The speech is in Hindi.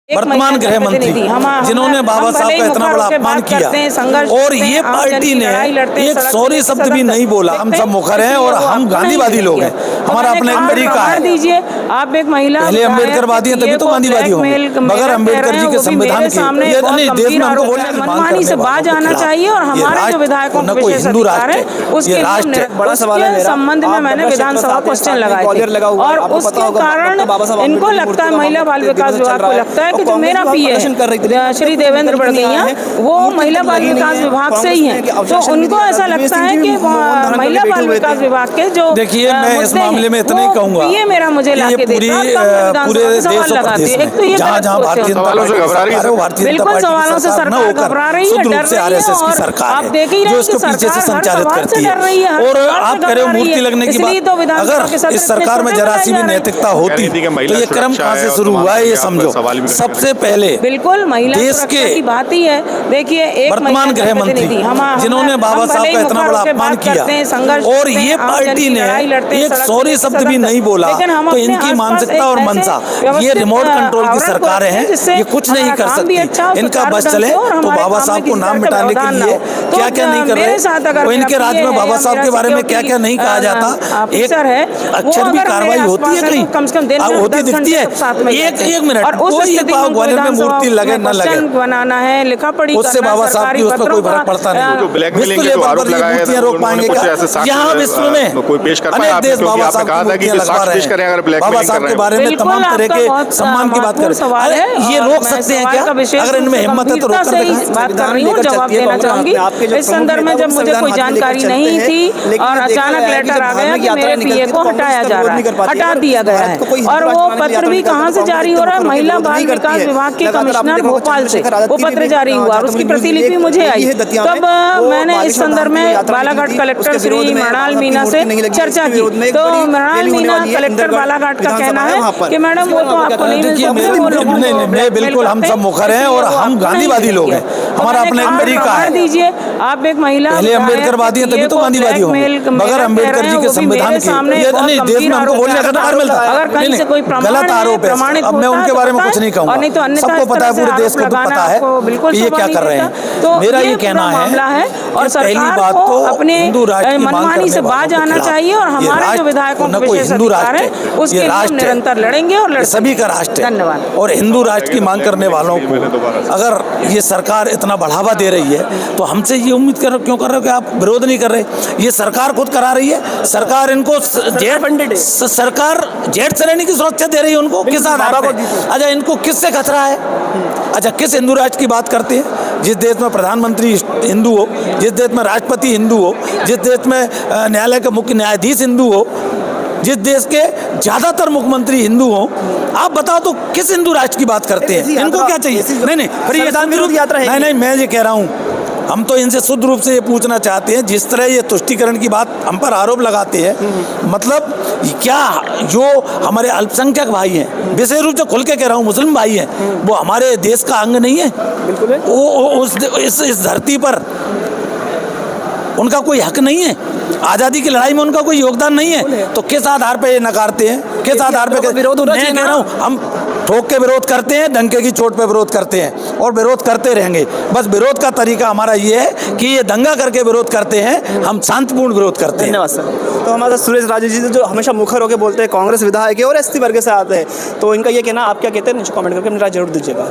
वर्तमान गृह मंत्री जिन्होंने बाबा साहब का इतना बड़ा अपमान किया और ये पार्टी ने एक सॉरी शब्द भी नहीं बोला। हम सब मुखर हैं और हम गांधीवादी लोग हैं। हमारा अपना एक तरीका है। दीजिए आप एक महिला पहले अम्बेडकरवादी हैं तभी तो गांधीवादी हो। बगैर अम्बेडकर जी के संविधान के ये देश में हमको मनमानी से बाज आना चाहिए और हमारे जो विधायकों न कोई हिंदू राष्ट्र है, उसके राष्ट्र बड़ा सवाल है मेरा। संबंध में मैंने विधानसभा क्वेश्चन लगाए थे और उसके कारण इनको लगता है, महिला बाल विकास विभाग को लगता है कि जो मेरा पीए है श्री देवेंद्र बड़गैया वो महिला बाल विकास विभाग से ही है, तो उनको ऐसा लगता है कि महिला बाल विकास विभाग के जो देखिए मैं इस मामले में इतना ही कहूंगा ये मेरा मुझे लाके देता है पूरे देश एक तो ये जहाँ भारतीय बिल्कुल सवालों से सरकार घबरा रही है, डर रही है और आप देख ही रहे हैं कि सरकार हर सवाल से डर रही है और आप कह रहे हो मूर्ति लगने की बात। अगर इस सरकार में जरा सी भी नैतिकता होती तो ये क्रम कहाँ से शुरू हुआ है ये समझो। सबसे पहले बिल्कुल महिला देश की बात ही है। देखिए एक वर्तमान गृह मंत्री जिन्होंने बाबा साहब का इतना बड़ा अपमान किया और ये पार्टी ने एक सॉरी शब्द भी नहीं बोला, तो इनकी मानसिकता और मंशा ये रिमोट कंट्रोल की सरकारें हैं, ये कुछ नहीं कर सकती। इनका बस चले तो बाबा साहब को नाम मिटाने के लिए क्या क्या नहीं कर रहे। वो इनके राज्य में बाबा साहब के बारे में क्या क्या नहीं कहा जाता, एक अक्षर भी कार्रवाई होती है कहीं होती दिखती है। एक मिनट कोई ग्वालियर में मूर्ति लगे न लगे बनाना है, लिखा पढ़ी उससे बाबा साहब की उस पर कोई फर्क पड़ता नहीं। रोक पाएंगे यहाँ विश्व में अनेक देश बाबा साहब बाबा साहब के बारे में तमाम तरह के सम्मान की बात करें। ये रोक सकते हैं क्या? अगर इनमें हिम्मत है तो रोक कर जवाब देना चाहूंगी। इस संदर्भ में जब मुझे कोई जानकारी नहीं थी और अचानक लेटर आ गया कि मेरे पीए को हटाया जा रहा है, हटा दिया गया है और वो पत्र भी कहाँ से जारी हो रहा है, महिला बाल विकास विभाग के कमिश्नर भोपाल से वो पत्र जारी हुआ और उसकी प्रतिलिपि मुझे आई। तब मैंने इस संदर्भ में बालाघाट कलेक्टर श्री मृणाल मीना से चर्चा की, तो मृणाल मीना कलेक्टर बालाघाट का कहना है कि मैडम वो तो आपको नहीं मिल सकते। नहीं बिल्कुल हम सब मुखर हैं और हम गांधीवादी लोग हैं। हमारा अपना एक तरीका है। दीजिए आप एक महिला पहले अम्बेडकरवादी हैं तभी तो गांधीवादी हो। बगैर अम्बेडकर जी के संविधान के देश में हमको बोलने का अधिकार मिलता है। अगर कहीं से कोई गलत आरोप है, अब मैं उनके बारे में कुछ नहीं कहूँगा। सबको पता है, पूरे देश को पता है कि ये क्या कर रहे हैं। तो मेरा ये कहना है और पहली बात तो अपने हिंदू राष्ट्र की मनमानी से बाज आना चाहिए और हमारे जो विधायकों को हिंदू राष्ट्र है उसके लिए निरंतर लड़ेंगे और सभी का राष्ट्र है। धन्यवाद। और हिंदू राष्ट्र की मांग करने वालों को अगर ये सरकार इतना बढ़ावा दे रही है तो हमसे ये उम्मीद क्यों कर रहे हो कि आप विरोध नहीं कर रहे? ये सरकार खुद करा रही है। सरकार इनको सरकार जेट श्रेणी की सुरक्षा दे रही है उनको किस आधार पर? अच्छा इनको किससे खतरा है? अच्छा किस हिंदू राष्ट्र की बात करते हैं? जिस देश में प्रधानमंत्री हिंदू हो, जिस देश में राष्ट्रपति हिंदू हो, जिस देश में न्यायालय के मुख्य न्यायाधीश हिंदू हो, जिस देश के ज्यादातर मुख्यमंत्री हिंदू हो, आप बताओ तो किस हिंदू राष्ट्र की बात करते हैं? इनको क्या चाहिए? नहीं फिर ये विरोध यात्रा है। नहीं मैं ये कह रहा हूँ, हम तो इनसे शुद्ध रूप से ये पूछना चाहते हैं, जिस तरह ये तुष्टीकरण की बात हम पर आरोप लगाते हैं, मतलब क्या जो हमारे अल्पसंख्यक भाई हैं, विशेष रूप से खुल के कह रहा हूँ मुस्लिम भाई हैं, वो हमारे देश का अंग नहीं है? बिल्कुल वो इस धरती पर उनका कोई हक नहीं है? आज़ादी की लड़ाई में उनका कोई योगदान नहीं है? तो किस आधार पे ये नकारते हैं? किस आधार पे विरोध होना चाहिए? कह रहा हूँ हम ठोक के विरोध करते हैं, डंके की चोट पे विरोध करते हैं और विरोध करते रहेंगे। बस विरोध का तरीका हमारा ये है कि ये दंगा करके विरोध करते हैं, हम शांतिपूर्ण विरोध करते हैं। धन्यवाद सर। तो हमारे सुरेश राजू जी जो हमेशा मुखर होकर बोलते हैं कांग्रेस विधायक है और एसटी वर्ग से आते हैं, तो इनका ये कहना आप क्या कहते हैं? नीचे कमेंट करके मेरा जरूर दीजिएगा।